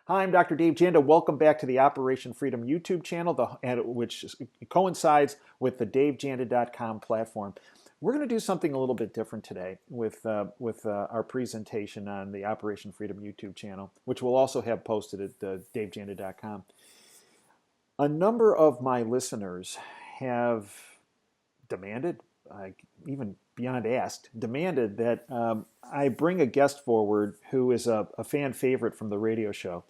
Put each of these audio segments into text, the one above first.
Hi, I'm Dr. Dave Janda. Welcome back to the Operation Freedom YouTube channel, which coincides with the davejanda.com platform. We're going to do something a little bit different today with our presentation on the Operation Freedom YouTube channel, which we'll also have posted at davejanda.com. A number of my listeners have demanded, even beyond asked, demanded that I bring a guest forward who is a fan favorite from the radio show.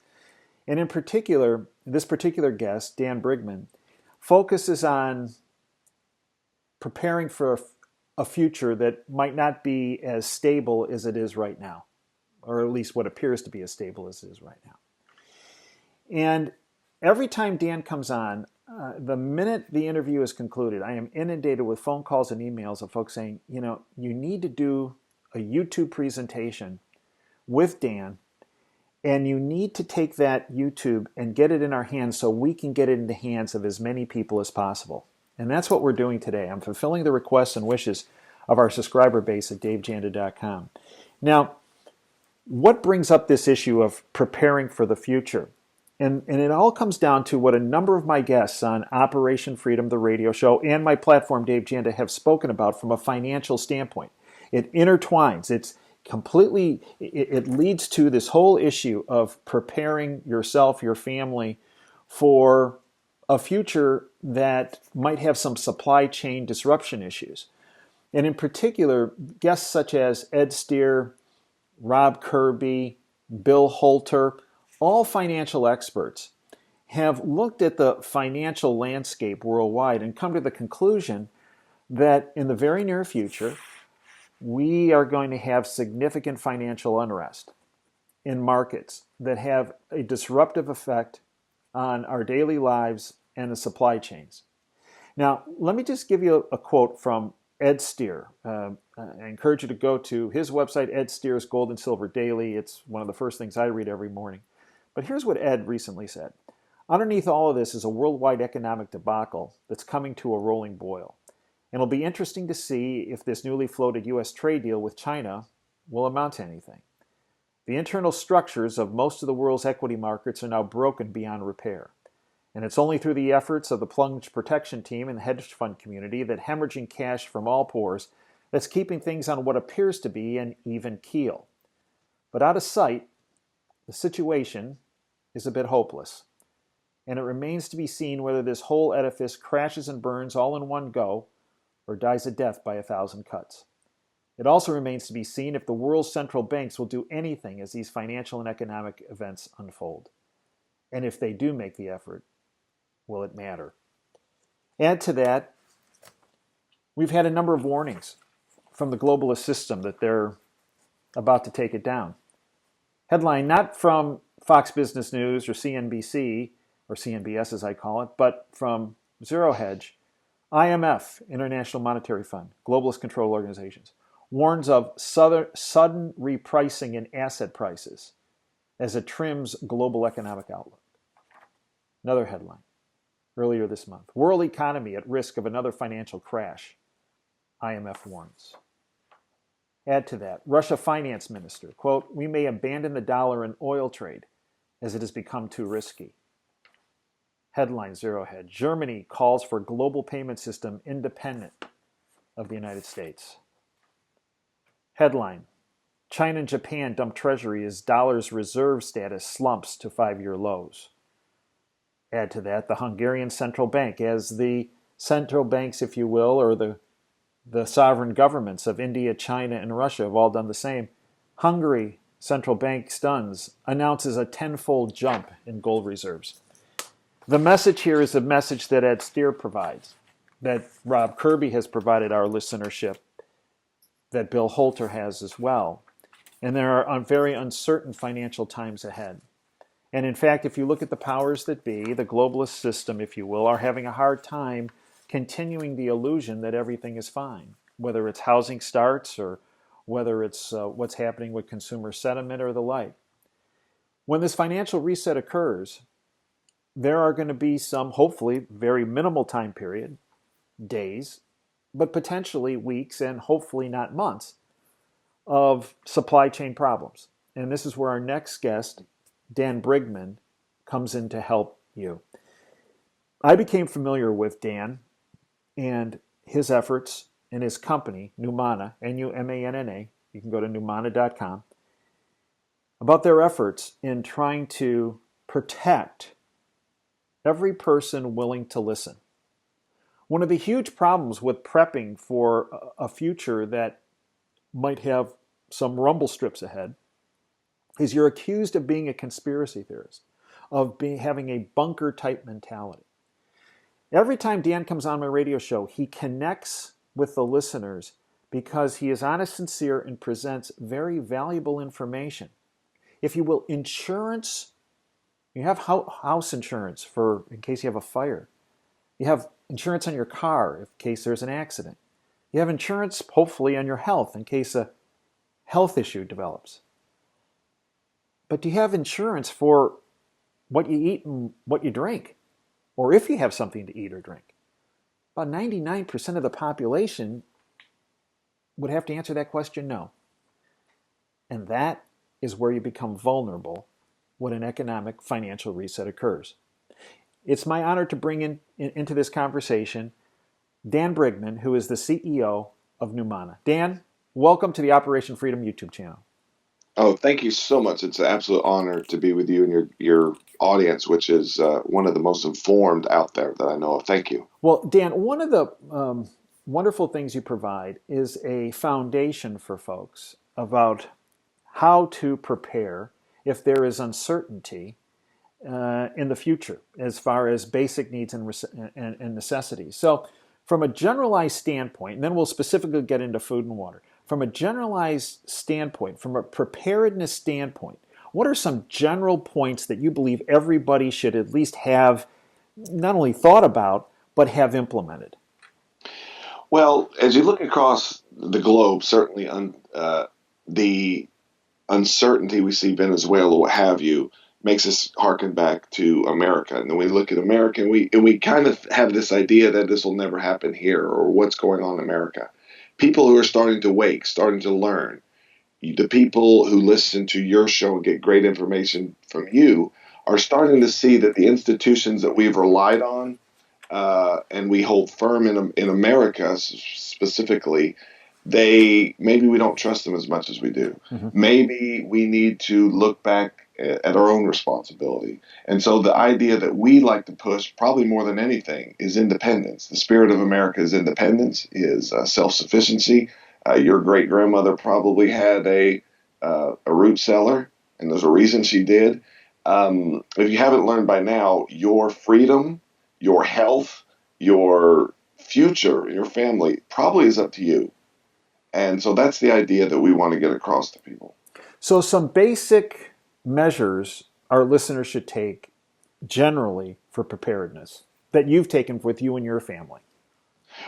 And in particular, this particular guest, Dan Brigman, focuses on preparing for a future that might not be as stable as it is right now, or at least what appears to be as stable as it is right now. And every time Dan comes on, the minute the interview is concluded, I am inundated with phone calls and emails of folks saying, you need to do a YouTube presentation with Dan, and you need to take that YouTube and get it in our hands so we can get it in the hands of as many people as possible. And that's what we're doing today. I'm fulfilling the requests and wishes of our subscriber base at davejanda.com. Now, what brings up this issue of preparing for the future? And it all comes down to what a number of my guests on Operation Freedom, the radio show, and my platform, Dave Janda, have spoken about from a financial standpoint. It intertwines. It leads to this whole issue of preparing yourself, your family, for a future that might have some supply chain disruption issues. And in particular, guests such as Ed Steer, Rob Kirby, Bill Holter, all financial experts, have looked at the financial landscape worldwide and come to the conclusion that in the very near future, we are going to have significant financial unrest in markets that have a disruptive effect on our daily lives and the supply chains. Now, let me just give you a quote from Ed Steer. I encourage you to go to his website, Ed Steer's Gold and Silver Daily. It's one of the first things I read every morning. But here's what Ed recently said. Underneath all of this is a worldwide economic debacle that's coming to a rolling boil. And it'll be interesting to see if this newly floated U.S. trade deal with China will amount to anything. The internal structures of most of the world's equity markets are now broken beyond repair. And it's only through the efforts of the plunge protection team and the hedge fund community that hemorrhaging cash from all pores that's keeping things on what appears to be an even keel. But out of sight, the situation is a bit hopeless. And it remains to be seen whether this whole edifice crashes and burns all in one go or dies a death by 1,000 cuts. It also remains to be seen if the world's central banks will do anything as these financial and economic events unfold. And if they do make the effort, will it matter? Add to that, we've had a number of warnings from the globalist system that they're about to take it down. Headline, not from Fox Business News or CNBC, or CNBS as I call it, but from Zero Hedge. IMF, International Monetary Fund, globalist control organizations, warns of sudden repricing in asset prices as it trims global economic outlook. Another headline, earlier this month, world economy at risk of another financial crash, IMF warns. Add to that, Russia finance minister, quote, we may abandon the dollar in oil trade as it has become too risky. Headline, Zero Hedge, Germany calls for global payment system independent of the United States. Headline, China and Japan dump treasury as dollar's reserve status slumps to 5-year lows. Add to that, the Hungarian central bank, as the central banks, if you will, or the sovereign governments of India, China, and Russia have all done the same. Hungary central bank stuns, announces a 10-fold jump in gold reserves. The message here is a message that Ed Steer provides, that Rob Kirby has provided our listenership, that Bill Holter has as well. And there are very uncertain financial times ahead. And in fact, if you look at the powers that be, the globalist system, if you will, are having a hard time continuing the illusion that everything is fine, whether it's housing starts or whether it's what's happening with consumer sentiment or the like. When this financial reset occurs, there are going to be some, hopefully, very minimal time period, days, but potentially weeks and hopefully not months, of supply chain problems. And this is where our next guest Dan Brigman comes in to help you. I became familiar with Dan and his efforts and his company, NuManna, NuManna. You can go to Numana.com, about their efforts in trying to protect every person willing to listen. One of the huge problems with prepping for a future that might have some rumble strips ahead is you're accused of being a conspiracy theorist, of having a bunker type mentality. Every time Dan comes on my radio show, he connects with the listeners because he is honest, sincere, and presents very valuable information. If you will, insurance, you have house insurance for in case you have a fire. You have insurance on your car in case there's an accident. You have insurance, hopefully, on your health in case a health issue develops. But do you have insurance for what you eat and what you drink? Or if you have something to eat or drink? About 99% of the population would have to answer that question no. And that is where you become vulnerable when an economic financial reset occurs. It's my honor to bring into this conversation Dan Brigman, who is the CEO of NuManna. Dan, welcome to the Operation Freedom YouTube channel. Oh, thank you so much. It's an absolute honor to be with you and your audience, which is one of the most informed out there that I know of. Thank you. Well, Dan, one of the wonderful things you provide is a foundation for folks about how to prepare if there is uncertainty in the future as far as basic needs and necessities. So from a generalized standpoint, and then we'll specifically get into food and water, from a generalized standpoint, from a preparedness standpoint, what are some general points that you believe everybody should at least have not only thought about, but have implemented? Well, as you look across the globe, certainly the uncertainty we see Venezuela, what have you, makes us harken back to America. And then we look at America and we kind of have this idea that this will never happen here or what's going on in America. People who are starting to wake, starting to learn, the people who listen to your show and get great information from you are starting to see that the institutions that we've relied on and we hold firm in America specifically, maybe we don't trust them as much as we do. Mm-hmm. Maybe we need to look back at our own responsibility. And so the idea that we like to push, probably more than anything, is independence. The spirit of America is independence, is self-sufficiency. Your great-grandmother probably had a root cellar, and there's a reason she did. If you haven't learned by now, your freedom, your health, your future, your family probably is up to you. And so that's the idea that we want to get across to people. So some basic measures our listeners should take generally for preparedness that you've taken with you and your family.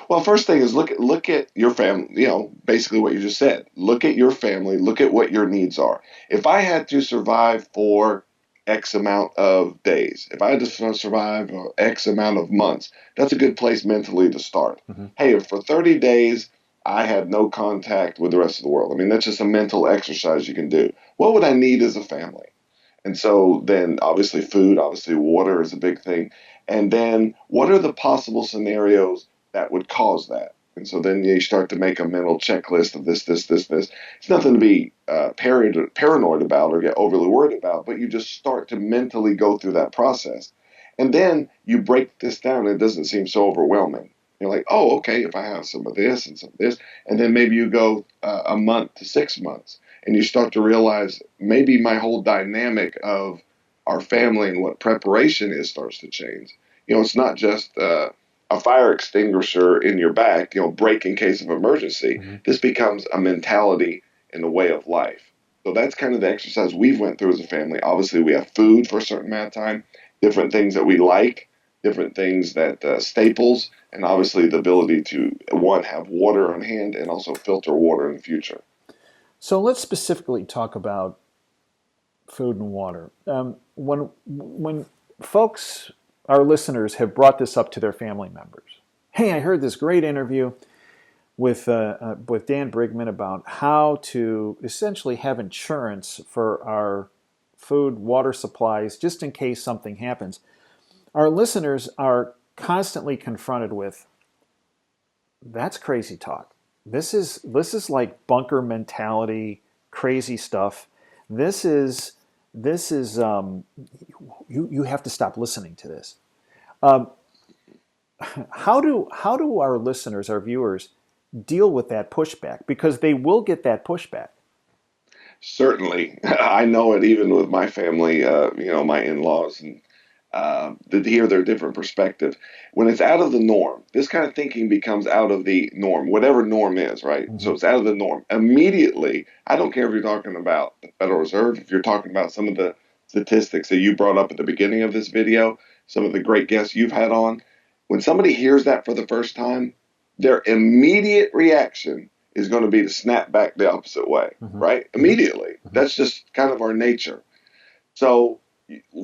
Well, first thing is look at your family, basically what you just said. Look at your family, look at what your needs are. If I had to survive for X amount of days, if I had to survive X amount of months, that's a good place mentally to start. Mm-hmm. Hey, if for 30 days I had no contact with the rest of the world, I mean, that's just a mental exercise you can do. What would I need as a family? And so then obviously food, obviously water is a big thing. And then what are the possible scenarios that would cause that? And so then you start to make a mental checklist of this. It's nothing to be paranoid about or get overly worried about, but you just start to mentally go through that process. And then you break this down. It doesn't seem so overwhelming. You're like, oh, okay, if I have some of this and some of this, and then maybe you go a month to 6 months, and you start to realize maybe my whole dynamic of our family and what preparation is starts to change. It's not just a fire extinguisher in your back, break in case of emergency. Mm-hmm. This becomes a mentality and a way of life. So that's kind of the exercise we've went through as a family. Obviously, we have food for a certain amount of time, different things that we like, different things that staples, and obviously the ability to, one, have water on hand and also filter water in the future. So let's specifically talk about food and water. When folks, our listeners, have brought this up to their family members, hey, I heard this great interview with Dan Brigman about how to essentially have insurance for our food, water supplies, just in case something happens. Our listeners are constantly confronted with, that's crazy talk. This is like bunker mentality, crazy stuff. This is you have to stop listening to this. Um, how do our listeners, our viewers, deal with that pushback? Because they will get that pushback. Certainly, I know it even with my family, my in-laws, and to hear their different perspective. When it's out of the norm, this kind of thinking becomes out of the norm, whatever norm is, right? Mm-hmm. So it's out of the norm. Immediately, I don't care if you're talking about the Federal Reserve, if you're talking about some of the statistics that you brought up at the beginning of this video, some of the great guests you've had on. When somebody hears that for the first time, their immediate reaction is going to be to snap back the opposite way, Mm-hmm. right? Immediately. That's just kind of our nature. So,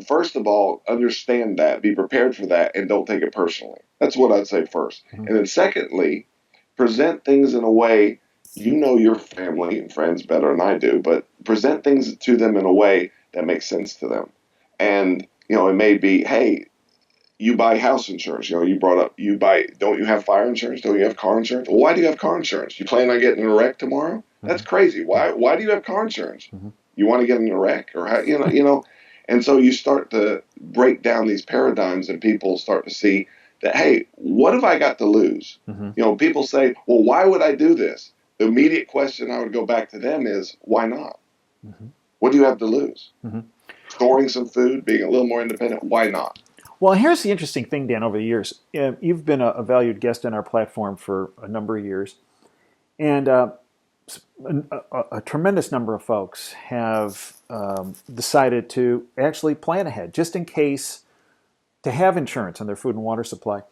first of all, understand that, be prepared for that, and don't take it personally. That's what I'd say first. Mm-hmm. And then, secondly, present things in a way you know your family and friends better than I do, but present things to them in a way that makes sense to them. And, it may be, hey, you buy house insurance. You brought up don't you have fire insurance? Don't you have car insurance? Well, why do you have car insurance? You plan on getting in a wreck tomorrow? That's Mm-hmm. crazy. Why do you have car insurance? Mm-hmm. You want to get in a wreck or how. And so you start to break down these paradigms and people start to see that, hey, what have I got to lose? Mm-hmm. People say, well, why would I do this? The immediate question I would go back to them is, why not? Mm-hmm. What do you have to lose? Mm-hmm. Storing some food, being a little more independent, why not? Well, here's the interesting thing, Dan. Over the years, you've been a valued guest on our platform for a number of years, and a tremendous number of folks have decided to actually plan ahead, just in case, to have insurance on their food and water supply.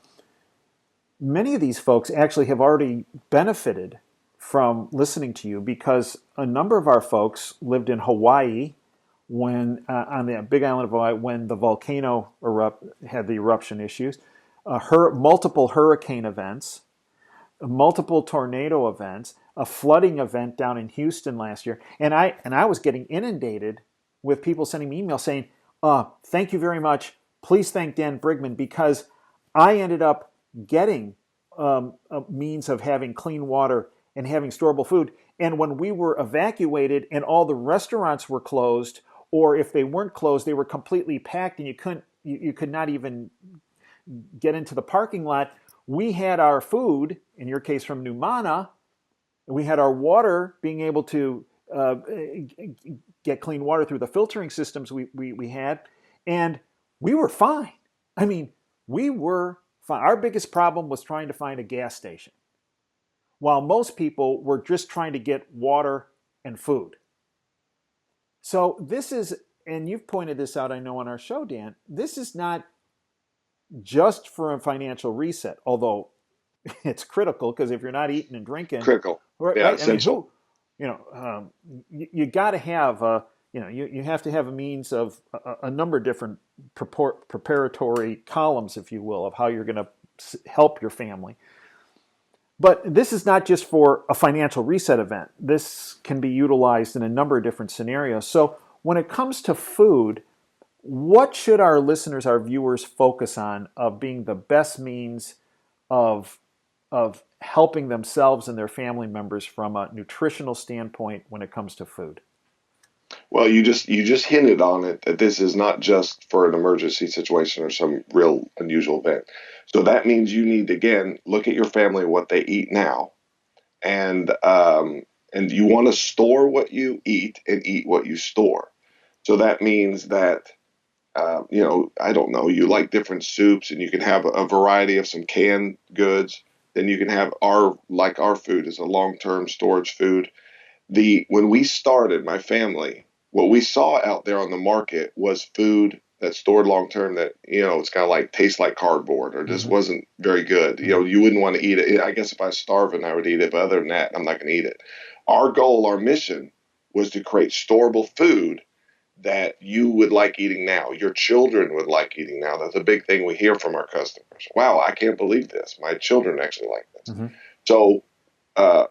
Many of these folks actually have already benefited from listening to you, because a number of our folks lived in Hawaii when on the Big Island of Hawaii when the volcano had the eruption issues, multiple hurricane events, multiple tornado events, a flooding event down in Houston last year, and I was getting inundated with people sending me emails saying, "Thank you very much. Please thank Dan Brigman, because I ended up getting a means of having clean water and having storable food. And when we were evacuated and all the restaurants were closed, or if they weren't closed, they were completely packed, and you could not even get into the parking lot. We had our food, in your case from NuManna, we had our water, being able to get clean water through the filtering systems we had, and we were fine. I mean, we were fine. Our biggest problem was trying to find a gas station, while most people were just trying to get water and food. So this is, and you've pointed this out, I know, on our show, Dan, this is not just for a financial reset, although it's critical, because if you're not eating and drinking, Critical. right? Yeah, I mean, essential. you got to have you have to have a means of a number of different preparatory columns, if you will, of how you're going to help your family. But this is not just for a financial reset event. This can be utilized in a number of different scenarios. So when it comes to food, what should our listeners, our viewers, focus on of being the best means of helping themselves and their family members from a nutritional standpoint when it comes to food? Well, you just hinted on it that this is not just for an emergency situation or some real unusual event. So that means you need to, again, look at your family, what they eat now, and you want to store what you eat and eat what you store. So that means that I don't know, you like different soups, and you can have a variety of some canned goods. Then you can have our food is a long-term storage food. When we started, my family, what we saw out there on the market was food that's stored long term that, it's kind of like tastes like cardboard or just Mm-hmm. wasn't very good. Mm-hmm. You wouldn't want to eat it. I guess if I was starving, I would eat it. But other than that, I'm not going to eat it. Our goal, our mission was to create storable food that you would like eating now. Your children would like eating now. That's a big thing we hear from our customers. Wow, I can't believe this. My children actually like this. Mm-hmm. So,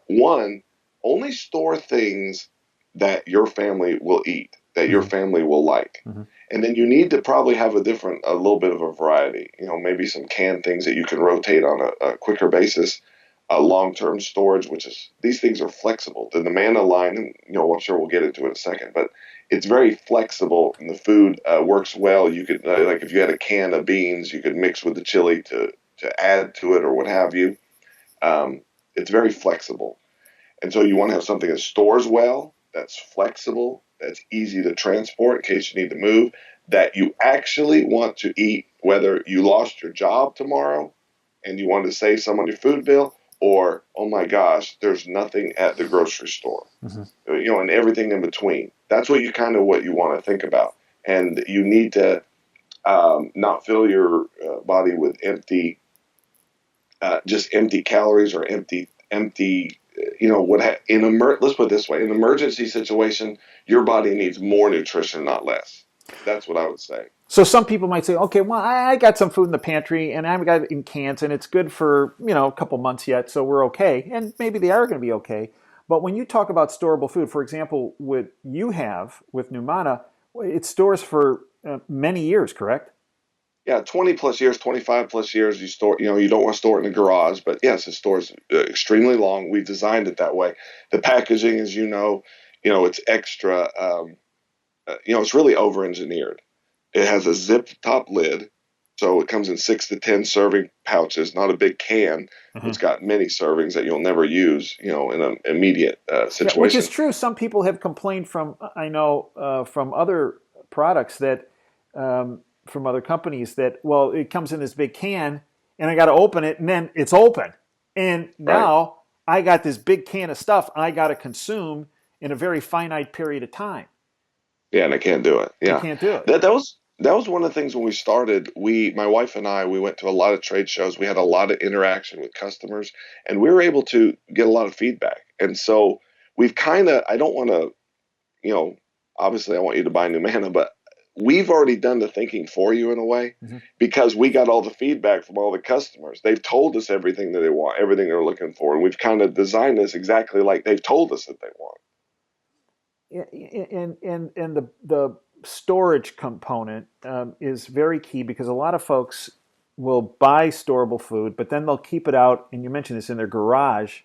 one, only store things that your family will eat. that your Hmm. family will like. Hmm. And then you need to probably have a little bit of a variety. Maybe some canned things that you can rotate on a quicker basis, long-term storage, which is these things are flexible. The NuManna line, and I'm sure we'll get into it in a second, but it's very flexible, and the food works well. You could like if you had a can of beans, you could mix with the chili to add to it or what have you. It's very flexible. And so you want to have something that stores well, that's flexible, that's easy to transport in case you need to move, that you actually want to eat, whether you lost your job tomorrow and you want to save some on your food bill, or, oh my gosh, there's nothing at the grocery store, Hmm. and everything in between. That's what you want to think about. And you need to not fill your body with just empty calories or empty. Let's put it this way: in an emergency situation, your body needs more nutrition, not less. That's what I would say. So some people might say, okay, well, I got some food in the pantry and I've got it in cans and it's good for, a couple months yet, so we're okay. And maybe they are going to be okay. But when you talk about storable food, for example, what you have with Numana, it stores for many years, correct? Yeah, 20 plus years, 25 plus years, you store, you don't want to store it in a garage, but yes, it stores extremely long. We designed it that way. The packaging, as it's extra, it's really over engineered. It has a zipped top lid, so it comes in 6 to 10 serving pouches, not a big can. Mhm. It's got many servings that you'll never use, in an immediate Yeah, which is situation. true. Some people have complained from, I know, from other products that, from other companies that, well, it comes in this big can and I got to open it and then it's open. And Right. now I got this big can of stuff I got to consume in a very finite period of time. Yeah, and I can't do it. I Yeah. can't do it. That was one of the things when we started. My wife and I, we went to a lot of trade shows. We had a lot of interaction with customers, and we were able to get a lot of feedback. And so we've I don't want to, you know, obviously I want you to buy NuManna, but we've already done the thinking for you in a way Mm-hmm. because we got all the feedback from all the customers. They've told us everything that they want, everything they're looking for, and we've kind of designed this exactly like they've told us that they want. And the storage component is very key because a lot of folks will buy storable food, but then they'll keep it out, and you mentioned this, in their garage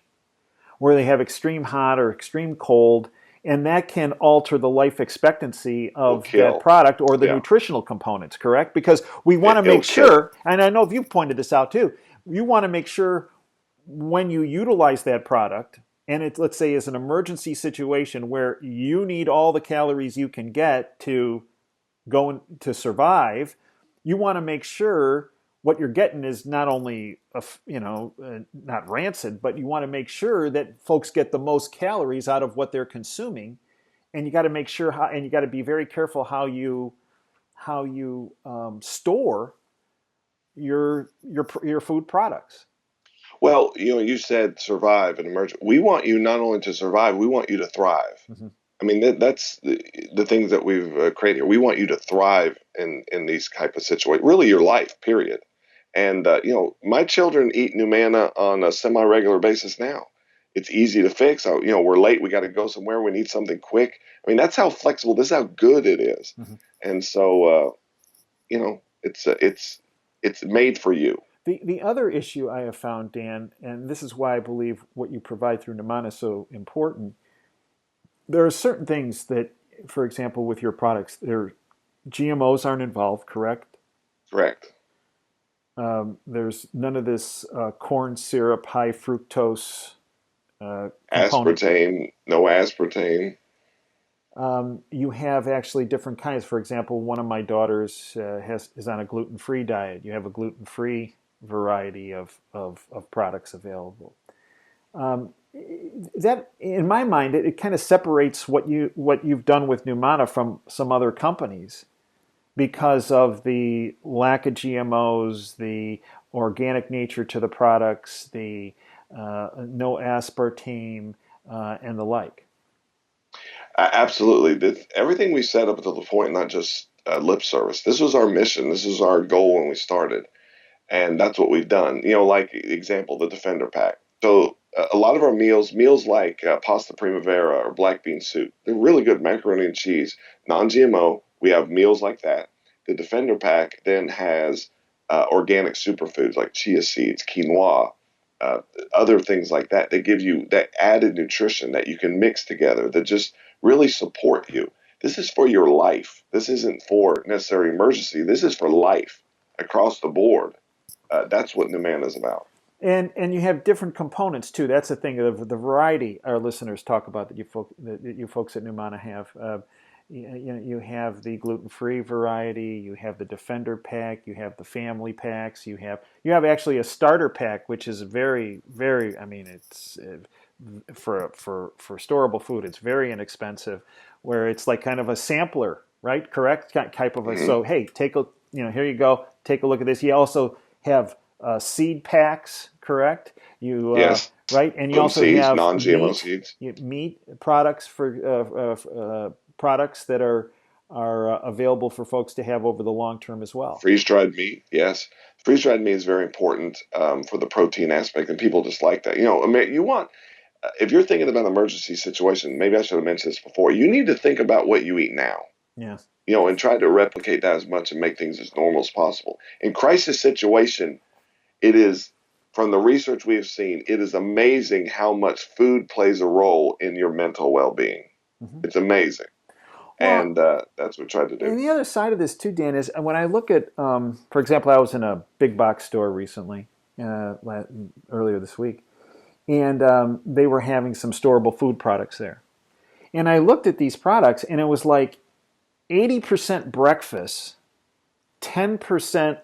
where they have extreme hot or extreme cold, and that can alter the life expectancy It'll of that kill. product or the Yeah, nutritional components, correct? Because we want to it'll make kill it. sure, and I know you've pointed this out too, you want to make sure when you utilize that product, and it, let's say, is an emergency situation where you need all the calories you can get to to survive, you want to make sure what you're getting is not only not rancid, but you want to make sure that folks get the most calories out of what they're consuming, and you got to make sure and you got to be very careful how you store your food products. Well, you said survive and emerge. We want you not only to survive, we want you to thrive. Mm-hmm. I mean, that's the things that we've created here. We want you to thrive in these type of situations, really your life, period. And my children eat NuManna on a semi-regular basis now. It's easy to fix. We're late. We got to go somewhere. We need something quick. I mean, that's how flexible. This is how good it is. Mm-hmm. And so, it's made for you. The other issue I have found, Dan, and this is why I believe what you provide through Numana is so important. There are certain things that, for example, with your products, GMOs aren't involved, correct? Correct. There's none of this corn syrup, high fructose component. Aspartame, no aspartame. You have actually different kinds. For example, one of my daughters is on a gluten-free diet. You have a gluten-free variety of products available. That, in my mind, it kind of separates what you've done with Numana from some other companies because of the lack of GMOs, the organic nature to the products, the no aspartame, and the like. Absolutely. Everything we set up until the point, not just lip service. This was our mission. This was our goal when we started. And that's what we've done. Like example, the Defender Pack. So a lot of our meals like pasta primavera or black bean soup, they're really good. Macaroni and cheese, non-GMO. We have meals like that. The Defender Pack then has organic superfoods like chia seeds, quinoa, uh, other things like that. They give you that added nutrition that you can mix together that just really support you. This is for your life. This isn't for necessary emergency. This is for life across the board. That's what NuManna is about. And you have different components too. That's the thing of the variety our listeners talk about that you folks at NuManna have. You have the gluten-free variety. You have the Defender pack. You have the family packs. You have actually a starter pack, which is very very. I mean, it's for storable food. It's very inexpensive, where it's like kind of a sampler, right? Correct type of a. Hmm. So hey, here you go. Take a look at this. You also have seed packs, correct? You Yes. right, and you Some also seeds, have non-GMO seeds. meat products for products that are available for folks to have over the long term as well. Freeze-dried meat, yes. Freeze-dried meat is very important for the protein aspect, and people just like that. You want if you're thinking about an emergency situation, maybe I should have mentioned this before. You need to think about what you eat now, Yeah. and try to replicate that as much and make things as normal as possible. In crisis situation, it is, from the research we have seen, it is amazing how much food plays a role in your mental well-being. Hmm. It's amazing. Well, And that's what we tried to do. and the other side of this too, Dan, is when I look at, for example, I was in a big box store recently, earlier this week, and they were having some storable food products there. And I looked at these products, and it was like 80% breakfast, 10%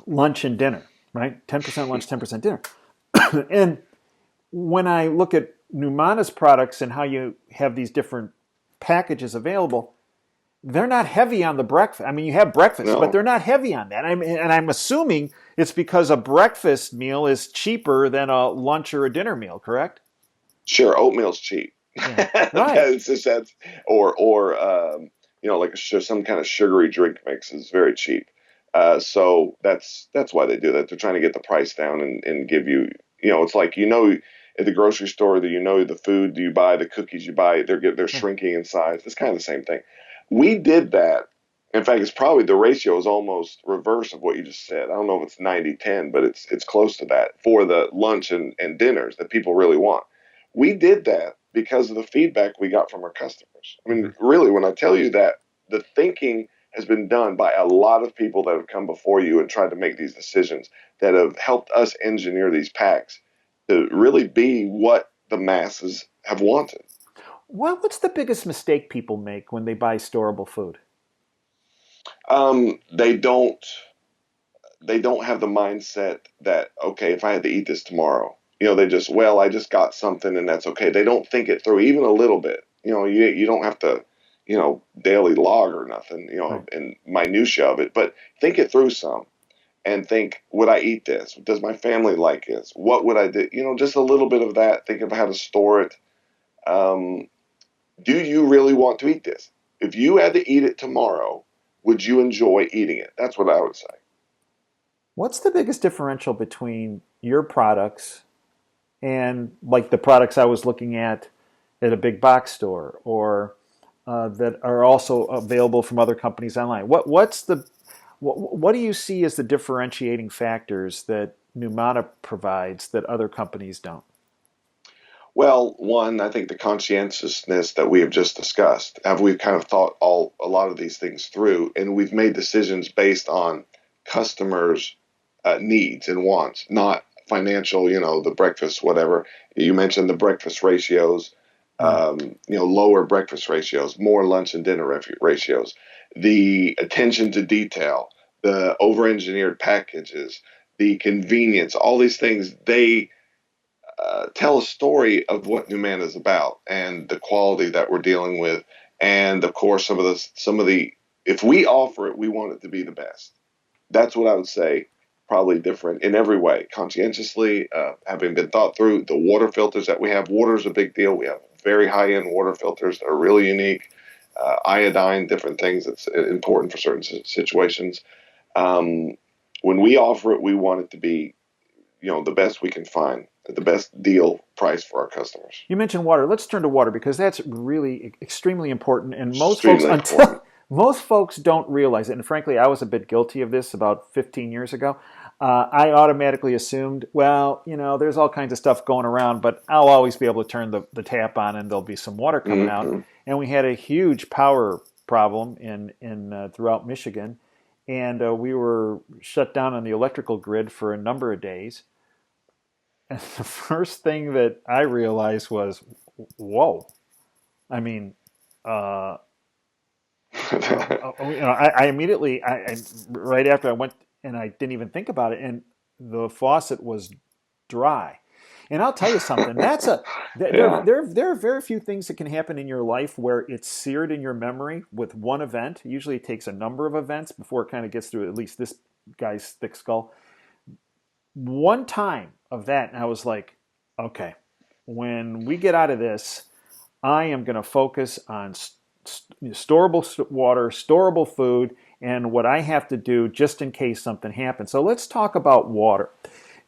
lunch and dinner, right? 10% lunch, 10% dinner. And when I look at Numana's products and how you have these different packages available, they're not heavy on the breakfast. I mean, you have breakfast, but No, they're not heavy on that. And I'm assuming it's because a breakfast meal is cheaper than a lunch or a dinner meal, correct? sure, oatmeal's cheap. Yeah, right. That's just that's or like some kind of sugary drink mix is very cheap. So that's why they do that. They're trying to get the price down and give you, it's like, at the grocery store that, the food you buy, the cookies you buy, they're shrinking in size. It's kind of the same thing. We did that. In fact, it's probably the ratio is almost reverse of what you just said. I don't know if it's 90-10, but it's close to that for the lunch and dinners that people really want. We did that because of the feedback we got from our customers. I Mm-hmm. mean, really, when I tell you that the thinking has been done by a lot of people that have come before you and tried to make these decisions that have helped us engineer these packs to really be what the masses have wanted. What's the biggest mistake people make when they buy storable food? Um, they don't they don't have the mindset that, okay, if I had to eat this tomorrow, they just, well, I just got something and that's okay. They don't think it through even a little bit. You don't have to, daily log or nothing, Right. and minutia of it, but think it through some and think, would I eat this? Does my family like this? What would I do? Just a little bit of that. Think of how to store it. Um, do you really want to eat this? If you had to eat it tomorrow, would you enjoy eating it? That's what I would say. What's the biggest differential between your products and like the products I was looking at a big box store or that are also available from other companies online? What do you see as the differentiating factors that Numana provides that other companies don't? Well, one, I think the conscientiousness that we have just discussed, have we kind of thought a lot of these things through, and we've made decisions based on customers' needs and wants, not financial, the breakfast, whatever. You mentioned the breakfast ratios, Right. lower breakfast ratios, more lunch and dinner ratios, the attention to detail, the over-engineered packages, the convenience, all these things, they tell a story of what NuManna is about and the quality that we're dealing with, and of course some of the if we offer it, we want it to be the best. That's what I would say. Probably different in every way, conscientiously, having been thought through. The water filters that we have, water is a big deal. We have very high end water filters that are really unique. Iodine, different things that's important for certain situations. Um, when we offer it, we want it to be the best we can find. at the best deal price for our customers. You mentioned water. Let's turn to water because that's really extremely important. And most folks, Extremely until important. most folks don't realize it. And frankly, I was a bit guilty of this about 15 years ago. I automatically assumed, well, there's all kinds of stuff going around, but I'll always be able to turn the tap on and there'll be some water coming out. Hmm. And we had a huge power problem in throughout Michigan, and we were shut down on the electrical grid for a number of days. And the first thing that I realized was, whoa. I mean, uh, I immediately, right after I went, and I didn't even think about it, and the faucet was dry. And I'll tell you something. Yeah. There are very few things that can happen in your life where it's seared in your memory with one event. Usually, it takes a number of events before it kind of gets through at least this guy's thick skull. One time of that, and I was like, okay, when we get out of this, I am going to focus on storable water, storable food, and what I have to do just in case something happens. So let's talk about water.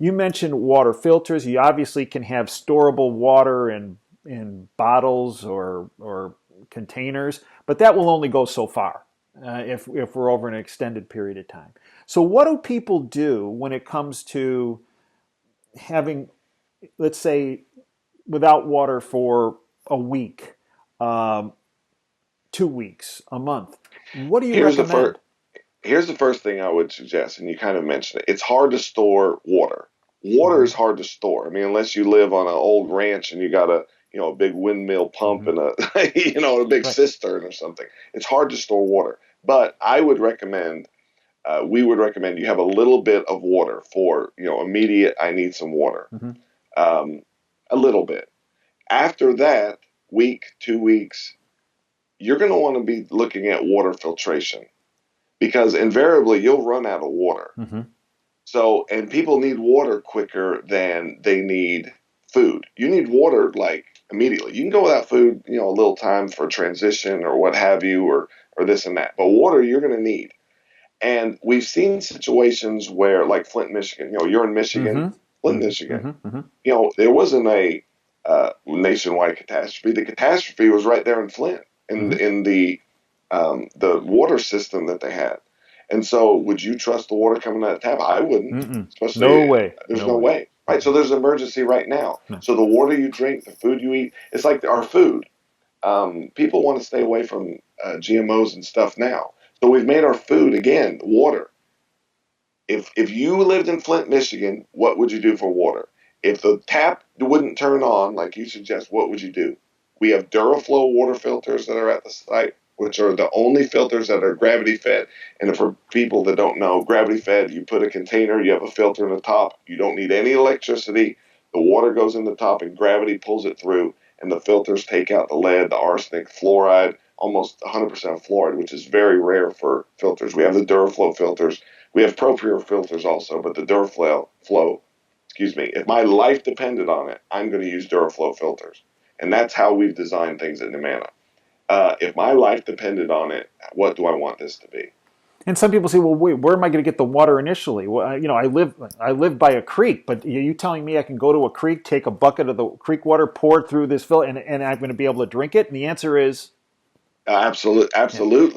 You mentioned water filters. You obviously can have storable water in bottles or containers, but that will only go so far if we're over an extended period of time. So what do people do when it comes to having, let's say, without water for a week, um, 2 weeks, a month? What do you Here's the recommend? first. Here's the first thing I would suggest, and you kind of mentioned it. It's hard to store water. Water Mm-hmm. is hard to store. I mean, unless you live on an old ranch and you got a big windmill pump Mm-hmm. and a big Right. cistern or something. It's hard to store water. But I would recommend, we would recommend you have a little bit of water for, immediate, I need some water. Mm-hmm. Um, a little bit. After that, week, 2 weeks, you're going to want to be looking at water filtration because invariably you'll run out of water. Mm-hmm. So, and people need water quicker than they need food. You need water like immediately. You can go without food, a little time for transition or what have you, or this and that. But water you're going to need. And we've seen situations where, like Flint, Michigan, you're in Michigan, Mm-hmm. Flint, Mm-hmm. Michigan, Mm-hmm. there wasn't a nationwide catastrophe. The catastrophe was right there in Flint, in Mm-hmm. in the water system that they had. And so, would you trust the water coming out of the tap? I wouldn't, Mm-mm. No especially way. there's No no way. way, right? So there's an emergency right now. No. So the water you drink, the food you eat, it's like our food. People want to stay away from GMOs and stuff now. So we've made our food again water. If you lived in Flint, Michigan, what would you do for water? If the tap wouldn't turn on, like you suggest, what would you do? We have Duraflow water filters that are at the site, which are the only filters that are gravity fed. And for people that don't know, gravity fed, you put a container, you have a filter in the top, you don't need any electricity. The water goes in the top and gravity pulls it through, and the filters take out the lead, the arsenic, fluoride, almost 100% fluoride, which is very rare for filters. We have the Duraflow filters. We have ProPure filters also, but the Duraflow, excuse me, if my life depended on it, I'm going to use Duraflow filters. And that's how we've designed things at NuManna. If my life depended on it, what do I want this to be? And some people say, "Well, wait, where am I going to get the water initially?" Well, I live by a creek, but are you telling me I can go to a creek, take a bucket of the creek water, pour it through this filter, and I'm going to be able to drink it? And the answer is, yeah, Absolutely,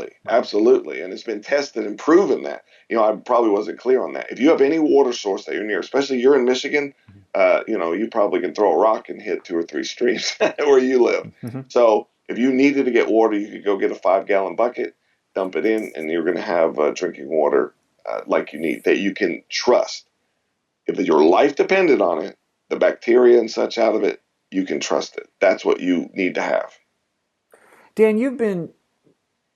right. absolutely, and it's been tested and proven that. I probably wasn't clear on that. If you have any water source that you're near, especially you're in Michigan, you probably can throw a rock and hit 2 or 3 streams where you live. Mm-hmm. So if you needed to get water, you could go get a 5 gallon bucket, dump it in, and you're going to have drinking water like you need that you can trust. If your life depended on it, the bacteria and such out of it, you can trust it. That's what you need to have. Dan, you've been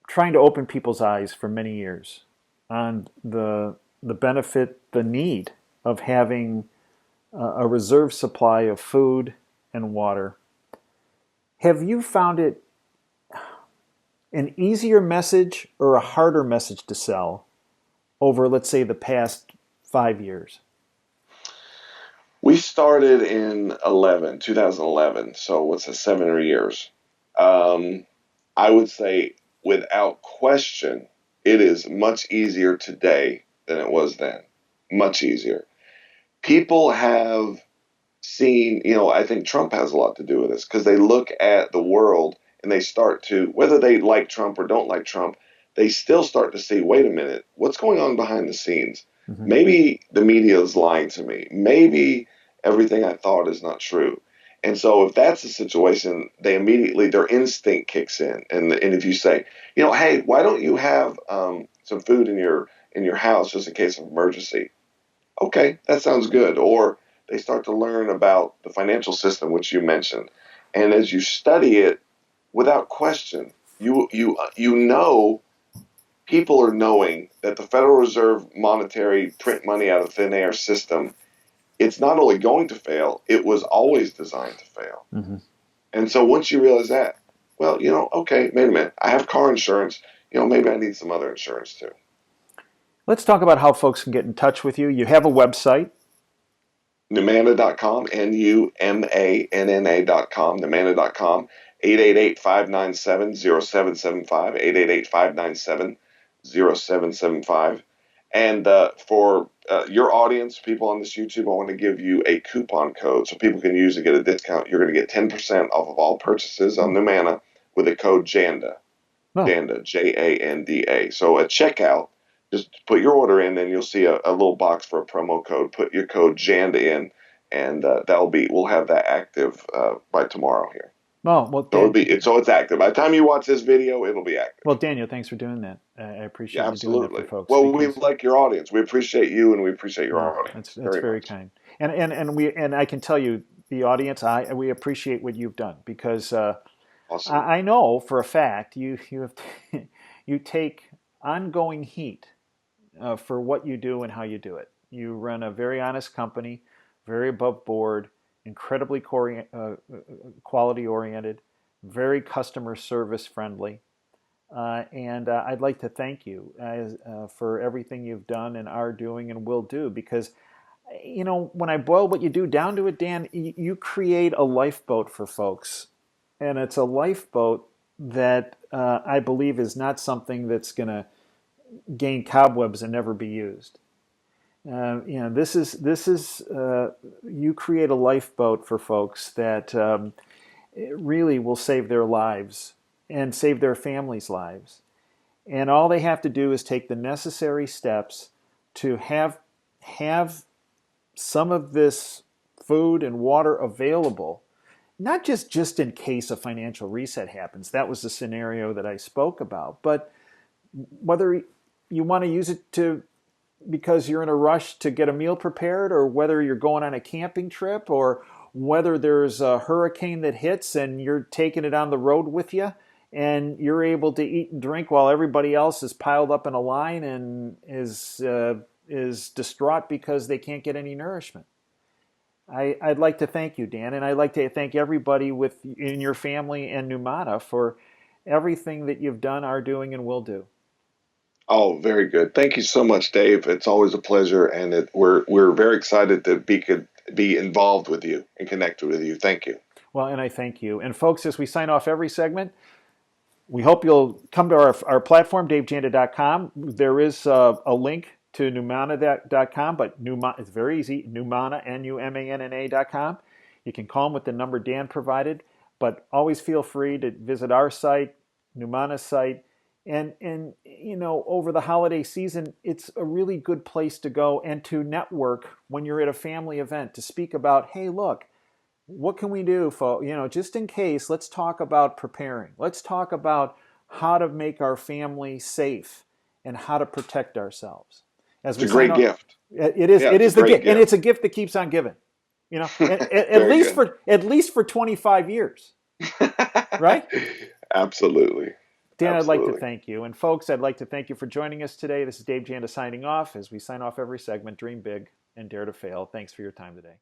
trying to open people's eyes for many years on the benefit, the need of having a reserve supply of food and water. Have you found it an easier message or a harder message to sell over, let's say, the past 5 years? We started in 2011. So what's that, 7 years? Um, I would say without question, it is much easier today than it was then. Much easier. People have seen, I think Trump has a lot to do with this because they look at the world and they start to, whether they like Trump or don't like Trump, they still start to see, wait a minute, what's going on behind the scenes? Mm-hmm. Maybe the media is lying to me. Maybe everything I thought is not true. And so if that's the situation, their instinct kicks in. And if you say, hey, why don't you have some food in your house just in case of emergency? Okay, that sounds good. Or they start to learn about the financial system, which you mentioned. And as you study it, without question, you know people are knowing that the Federal Reserve monetary print money out of thin air system, it's not only going to fail, it was always designed to fail. Mm-hmm. And so once you realize that, well, okay, wait a minute, I have car insurance, maybe I need some other insurance too. Let's talk about how folks can get in touch with you. You have a website. NuManna.com, NuManna.com, NuManna.com, 888-597-0775, 888-597-0775. And for your audience, people on this YouTube, I want to give you a coupon code so people can use to get a discount. You're going to get 10% off of all purchases on NuManna with a code JANDA. Oh. JANDA, Janda. So at checkout, just put your order in, and you'll see a little box for a promo code. Put your code JANDA in, and we'll have that active by tomorrow here. Oh, well, So it's active. By the time you watch this video, it'll be active. Well, Daniel, thanks for doing that. I appreciate you doing that for folks. Well, we like your audience. We appreciate you, and we appreciate your audience. That's very kind. And I can tell you, the audience, we appreciate what you've done because awesome. I know for a fact you you take ongoing heat for what you do and how you do it. You run a very honest company, very above board, incredibly quality oriented, very customer service friendly. And I'd like to thank you for everything you've done and are doing and will do because, when I boil what you do down to it, Dan, you create a lifeboat for folks. And it's a lifeboat that I believe is not something that's going to gain cobwebs and never be used. This is you create a lifeboat for folks that really will save their lives and save their families' lives. And all they have to do is take the necessary steps to have some of this food and water available, not just in case a financial reset happens. That was the scenario that I spoke about. But whether you want to use it because you're in a rush to get a meal prepared, or whether you're going on a camping trip, or whether there's a hurricane that hits and you're taking it on the road with you, and you're able to eat and drink while everybody else is piled up in a line and is distraught because they can't get any nourishment. I'd like to thank you, Dan, and I'd like to thank everybody in your family and NuManna for everything that you've done, are doing, and will do. Oh, very good. Thank you so much, Dave. It's always a pleasure, and we're very excited to be involved with you and connected with you. Thank you. Well, and I thank you. And folks, as we sign off every segment, we hope you'll come to our platform, davejanda.com. There is a link to NuManna.com, but it's very easy, NuManna, NuManna.com. You can call them with the number Dan provided, but always feel free to visit our site, NuManna's site. And over the holiday season, it's a really good place to go and to network when you're at a family event, to speak about, hey, look, what can we do for, just in case, let's talk about preparing. Let's talk about how to make our family safe and how to protect ourselves. It's a great gift. It is. It is the gift, and it's a gift that keeps on giving. At least for 25 years, right? Absolutely. Dan, I'd like to thank you. And folks, I'd like to thank you for joining us today. This is Dave Janda signing off. As we sign off every segment, dream big and dare to fail. Thanks for your time today.